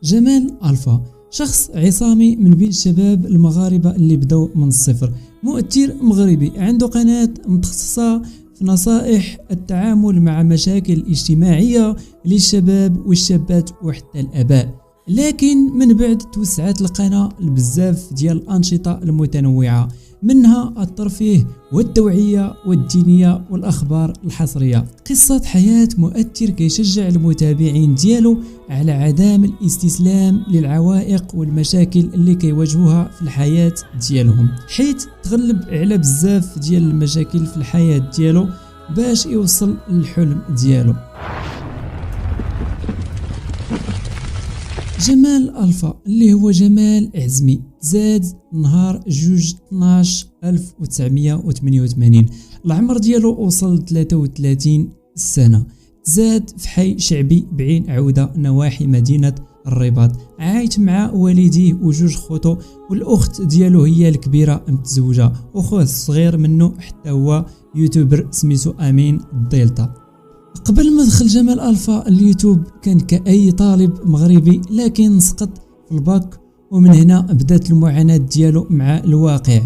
جمال ألفا شخص عصامي من بين الشباب المغاربة اللي بدأوا من الصفر، مؤثر مغربي عنده قناة متخصصة في نصائح التعامل مع مشاكل اجتماعية للشباب والشابات وحتى الآباء. لكن من بعد توسعت القناة لبزاف ديال الأنشطة المتنوعة، منها الترفيه والتوعية والدينية والأخبار الحصرية. قصة حياة مؤثر كيشجع المتابعين ديالو على عدم الاستسلام للعوائق والمشاكل اللي كيواجهوها في الحياة ديالهم، حيث تغلب على بزاف ديال المشاكل في الحياة ديالو باش يوصل للحلم ديالو. جمال ألفا اللي هو جمال عزمي زاد نهار 2/12/1988، العمر ديالو وصل 33 سنة، زاد في حي شعبي بعين عودة نواحي مدينة الرباط، عايش مع والديه وجوج خوتو، والأخت ديالو هي الكبيرة متزوجة، وخوه الصغير منه حتى هو يوتيوبر سميتو أمين الدلتا. قبل ما دخل جمال ألفا اليوتيوب كان كأي طالب مغربي، لكن سقط في الباك، ومن هنا بدات المعاناة ديالو مع الواقع،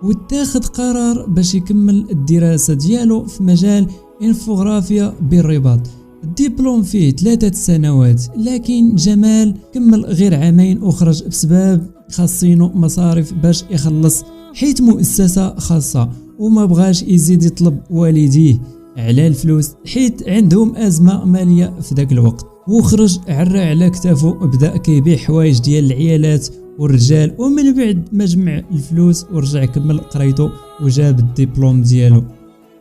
واتاخذ قرار باش يكمل الدراسة ديالو في مجال انفوغرافيا بالرباط. الدبلوم فيه 3 سنوات، لكن جمال كمل غير عامين وخرج بسبب خاصينو مصاريف باش يخلص، حيت مؤسسة خاصة وما بغاش يزيد يطلب والديه على الفلوس حيت عندهم أزمة مالية في ذاك الوقت، وخرج عرى على كتافه، بدا كيبيع حوايج ديال العيالات والرجال، ومن بعد ما جمع الفلوس ورجع كمل قرايته وجاب الدبلوم ديالو.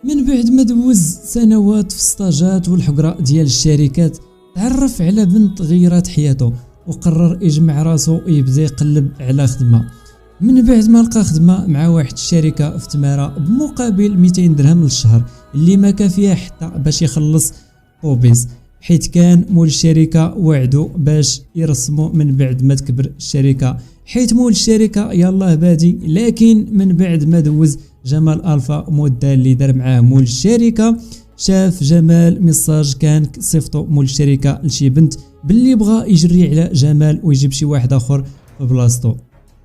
من بعد ما دوز سنوات في السطاجات والحقرة ديال الشركات، تعرف على بنت غيرت حياته، وقرر يجمع راسو ويبدا يقلب على خدمة. من بعد ما لقى خدمة مع واحد الشركة في تمارة بمقابل 200 درهم للشهر، اللي ما كافيه حتى باش يخلص طوبيس، حيت كان مول الشركة وعدو باش يرسمو من بعد ما تكبر الشركة، حيت مول الشركة يالله بادي. لكن من بعد ما دوز جمال ألفا مدة اللي دار معاه مول الشركة، شاف جمال ميساج كان صيفطو مول الشركة لشي بنت باللي بغى يجري على جمال ويجيب شي واحد اخر في بلاصتو.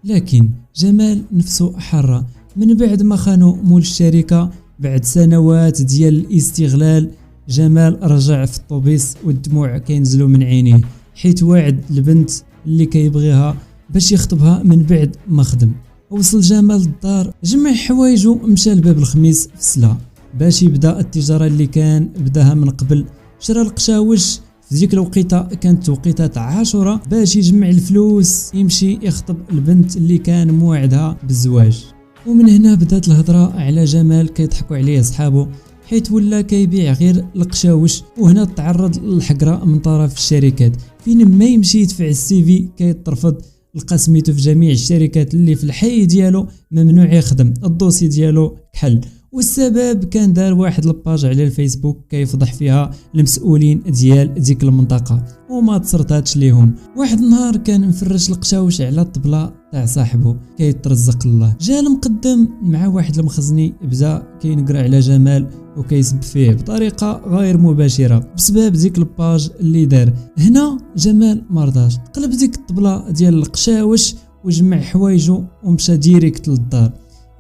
لكن جمال نفسه حرة، من بعد ما خانوا مول الشركة بعد سنوات ديال الاستغلال، جمال رجع في الطوبيس والدموع كينزلوا من عينيه، حيت واعد البنت اللي كيبغيها باش يخطبها من بعد ما خدم. وصل جمال للدار، جمع حوايجو، مشى لباب الخميس في سلا باش يبدا التجارة اللي كان بداها من قبل. شرى القشاوش، في ديك الوقيته كانت توقيتات عاشوراء، باش يجمع الفلوس يمشي يخطب البنت اللي كان موعدها بالزواج. ومن هنا بدات الهضره على جمال كيضحكوا عليه صحابه، حيت ولا كيبيع غير القشاوش، وهنا تعرض للحقره من طرف الشركات، فين ما يمشي يدفع السي في كيترفض، لقى سميتو في جميع الشركات اللي في الحي ديالو ممنوع يخدم، الدوسي ديالو كحل. والسبب كان دار واحد الباج على الفيسبوك كيفضح فيها المسؤولين ديال ديك المنطقه، وما تصرتاتش ليهم. واحد النهار كان مفرش القشاوش على الطبله تاع صاحبه كيترزق الله، جا المقدم مع واحد المخزني بدا كينقرا على جمال وكيسب فيه بطريقه غير مباشره بسبب ديك الباج اللي دار. هنا جمال مرضاش، قلب ديك الطبله ديال القشاوش وجمع حوايجو ومشى ديريكت للدار.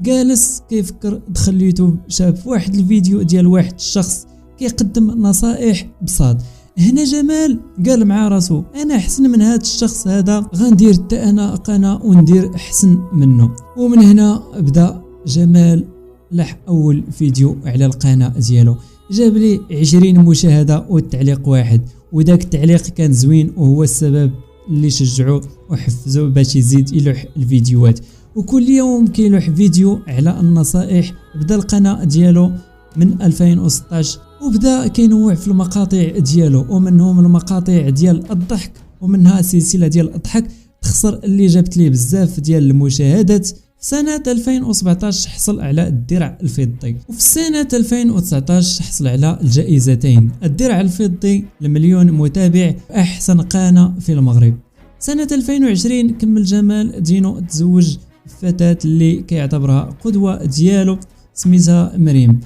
جالس كيفكر، دخل اليوتيوب، شاف واحد الفيديو ديال واحد الشخص كيقدم نصائح بصاد. هنا جمال قال مع راسو انا احسن من هذا الشخص هذا، غندير حتى انا قناه وندير احسن منه. ومن هنا بدا جمال لح اول فيديو على القناه ديالو، جاب لي 20 مشاهده والتعليق واحد، وداك التعليق كان زوين وهو السبب اللي شجعوه وحفزوه باش يزيد يلوح الفيديوهات. وكل يوم كيلوح فيديو على النصائح. بدا القناه ديالو من 2016 وبدا كينوع في المقاطع ديالو، ومنهم المقاطع ديال الضحك، ومنها سلسله ديال الضحك تخسر اللي جابت ليه بزاف ديال المشاهدات. في سنه 2017 حصل على الدرع الفضي، وفي سنه 2019 حصل على الجائزتين، الدرع الفضي ل1,000,000 متابع احسن قناه في المغرب. سنه 2020 كمل جمال دينو تزوج فتاة اللي كيعتبرها قدوة ديالو سميتها مريم.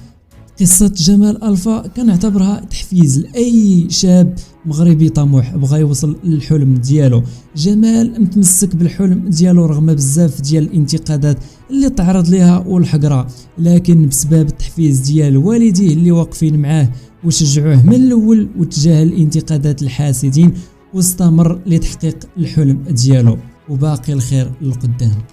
قصة جمال ألفا كنعتبرها تحفيز لأي شاب مغربي طموح بغى يوصل للحلم ديالو. جمال متمسك بالحلم ديالو رغم بزاف ديال الانتقادات اللي تعرض ليها والحقرة، لكن بسبب التحفيز ديال والديه اللي واقفين معاه وشجعوه من الاول وتجاهل الانتقادات الحاسدين واستمر لتحقيق الحلم ديالو، وباقي الخير للقدام.